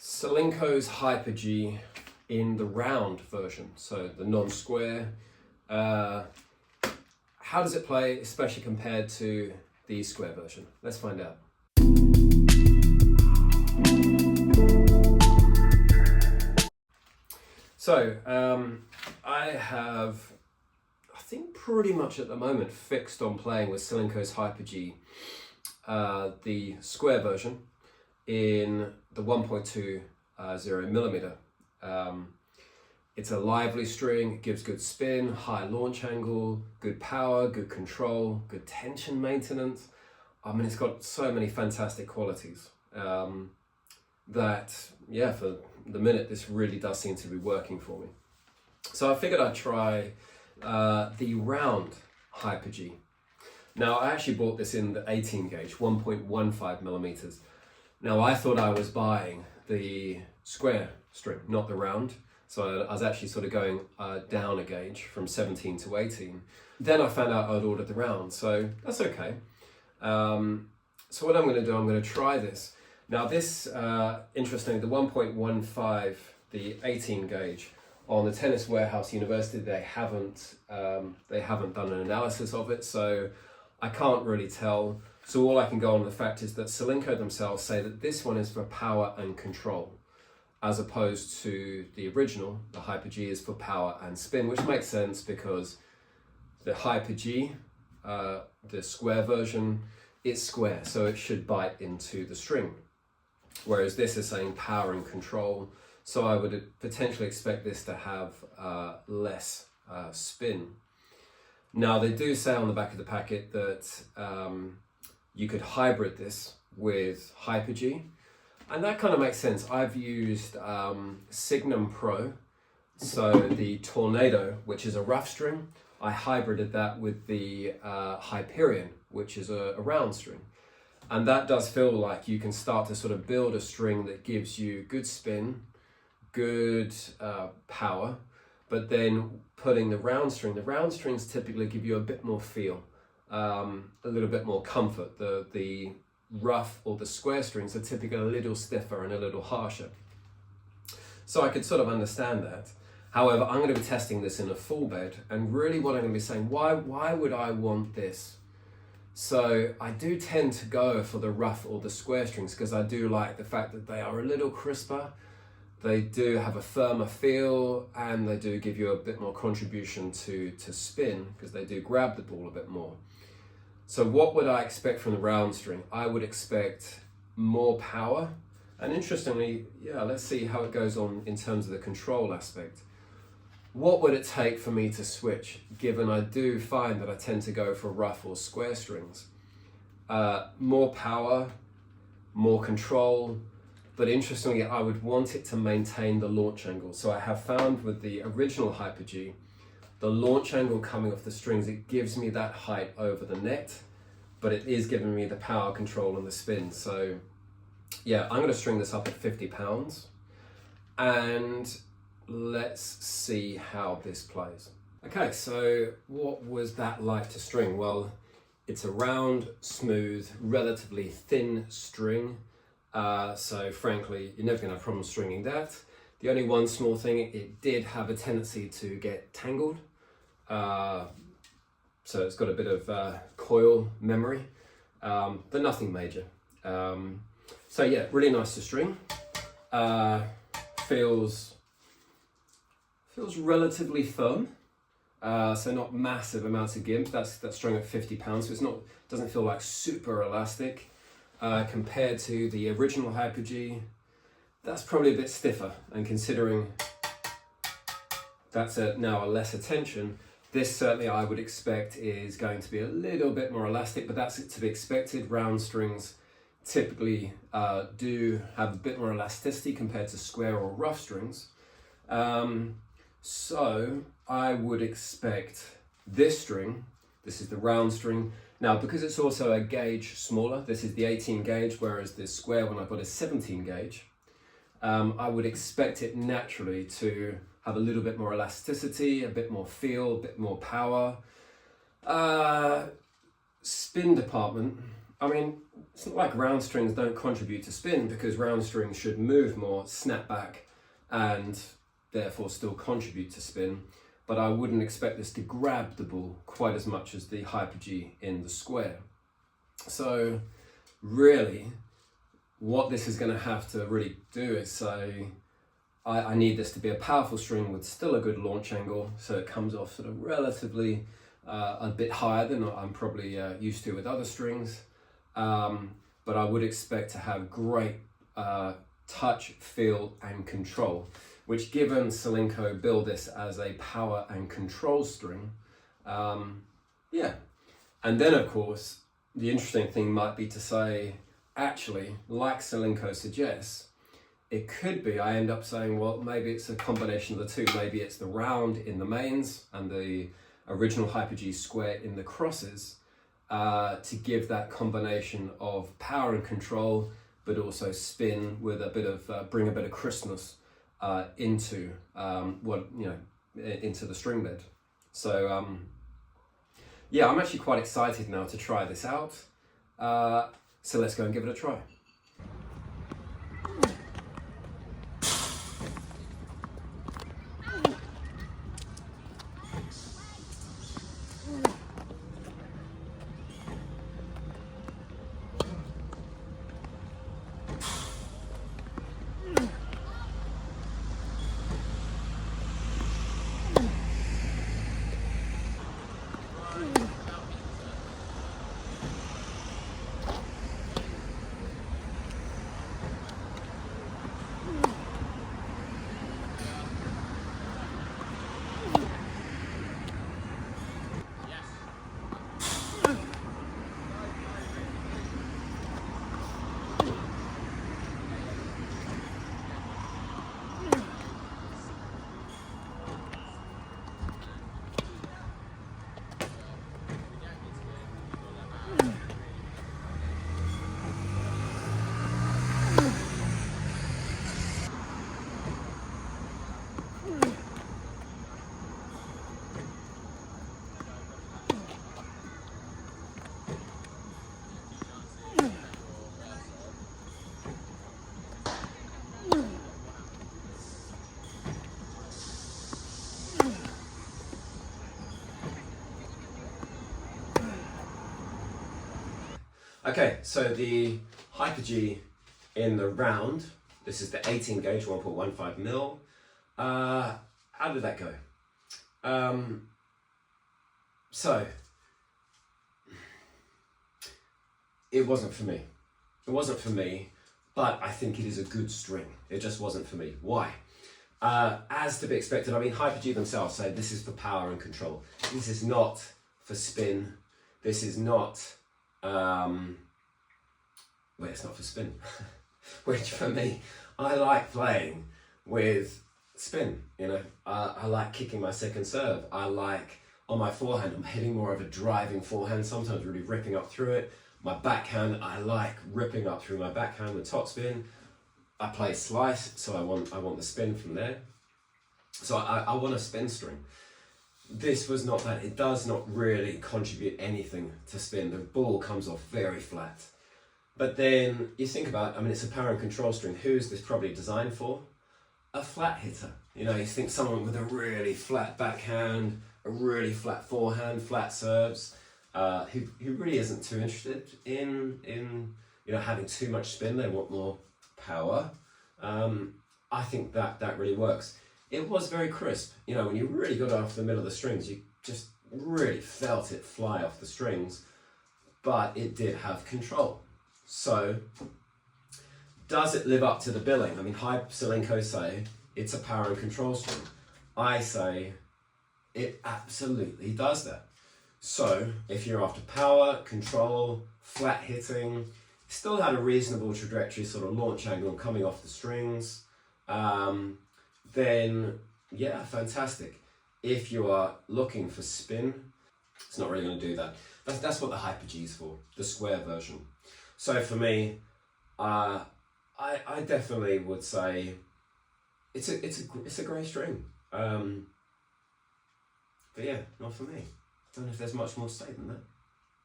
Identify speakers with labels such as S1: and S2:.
S1: Solinco's Hyper G in the round version, so the non-square. How does it play, especially compared to the square version? Let's find out. So I think pretty much at the moment fixed on playing with Solinco's Hyper G, the square version in the 1.20 millimeter. It's a lively string, it gives good spin, high launch angle, good power, good control, good tension maintenance. I mean, it's got so many fantastic qualities that, yeah, for the minute, this really does seem to be working for me. So I figured I'd try the round Hyper G. Now, I actually bought this in the 18 gauge, 1.15 millimeters. Now, I thought I was buying the square string, not the round. So I was actually sort of going down a gauge from 17 to 18. Then I found out I'd ordered the round, so that's okay. So what I'm going to do, I'm going to try this. Now this, interestingly, the 1.15, the 18 gauge, on the Tennis Warehouse University, they haven't done an analysis of it, so I can't really tell. So all I can go on the fact is that Solinco themselves say that this one is for power and control, as opposed to the original, the Hyper G, is for power and spin, which makes sense because the Hyper G, the square version, it's square, so it should bite into the string. Whereas this is saying power and control, so I would potentially expect this to have less spin. Now they do say on the back of the packet that you could hybrid this with Hyper G, and that kind of makes sense. I've used Signum Pro, so the Tornado, which is a rough string. I hybrided that with the Hyperion, which is a round string. And that does feel like you can start to sort of build a string that gives you good spin, good power, but then putting the round strings typically give you a bit more feel, a little bit more comfort. The rough or the square strings are typically a little stiffer and a little harsher. So I could sort of understand that. However, I'm going to be testing this in a full bed, and really what I'm going to be saying, why would I want this? So I do tend to go for the rough or the square strings because I do like the fact that they are a little crisper, they do have a firmer feel, and they do give you a bit more contribution to spin because they do grab the ball a bit more. So what would I expect from the round string? I would expect more power, and interestingly, yeah, let's see how it goes on in terms of the control aspect. What would it take for me to switch, given I do find that I tend to go for rough or square strings? More power, more control, but interestingly, I would want it to maintain the launch angle. So I have found with the original Hyper G, the launch angle coming off the strings, it gives me that height over the net, but it is giving me the power, control, and the spin. So yeah, I'm gonna string this up at 50 pounds, and let's see how this plays. Okay, so what was that like to string? Well, it's a round, smooth, relatively thin string. So frankly, you're never gonna have problems stringing that. The only one small thing, it did have a tendency to get tangled. So it's got a bit of coil memory, but nothing major. So yeah, really nice to string. Feels relatively firm, so not massive amounts of gimp. That's strung at 50 pounds, so it's not, doesn't feel like super elastic. Compared to the original Hyper G, that's probably a bit stiffer, and considering that's now a lesser tension, this certainly I would expect is going to be a little bit more elastic, but that's to be expected. Round strings typically do have a bit more elasticity compared to square or rough strings. So I would expect this string, this is the round string. Now, because it's also a gauge smaller, this is the 18 gauge, whereas the square one I've got is 17 gauge. I would expect it naturally to have a little bit more elasticity, a bit more feel, a bit more power. Spin department, I mean, it's not like round strings don't contribute to spin, because round strings should move more, snap back, and therefore still contribute to spin. But I wouldn't expect this to grab the ball quite as much as the Hyper G in the square. So really, what this is going to have to really do is say, I need this to be a powerful string with still a good launch angle, so it comes off sort of relatively a bit higher than I'm probably used to with other strings. But I would expect to have great touch, feel and control, which, given Solinco build this as a power and control string, yeah. And then of course, the interesting thing might be to say, actually, like Solinco suggests, it could be, I end up saying, well, maybe it's a combination of the two. Maybe it's the round in the mains and the original Hyper G square in the crosses, to give that combination of power and control, but also spin with a bit of, bring a bit of crispness into into the string bed. So yeah, I'm actually quite excited now to try this out. So let's go and give it a try. Okay, so the Hyper G in the round, this is the 18 gauge, 1.15 mil. How did that go? So, it wasn't for me. It wasn't for me, but I think it is a good string. It just wasn't for me. Why? As to be expected, I mean, Hyper G themselves say this is for power and control. This is not for spin. This is not... well, it's not for spin, which for me, I like playing with spin, you know. I like kicking my second serve. I like, on my forehand, I'm hitting more of a driving forehand, sometimes really ripping up through it. My backhand, I like ripping up through my backhand with topspin. I play slice, so I want the spin from there. So I want a spin string. This was not that. It does not really contribute anything to spin. The ball comes off very flat. But then you think about, I mean, it's a power and control string. Who is this probably designed for? A flat hitter. You know, you think someone with a really flat backhand, a really flat forehand, flat serves, who really isn't too interested in having too much spin. They want more power. I think that really works. It was very crisp. You know, when you really got off the middle of the strings, you just really felt it fly off the strings, but it did have control. So, does it live up to the billing? I mean, Solinco say it's a power and control string. I say it absolutely does that. So, if you're after power, control, flat hitting, still had a reasonable trajectory, sort of launch angle coming off the strings, then yeah, fantastic. If you are looking for spin, it's not really going to do that. That's what the Hyper G is for, the square version. So for me, I definitely would say it's a great string. But yeah, not for me. Don't know if there's much more to say than that.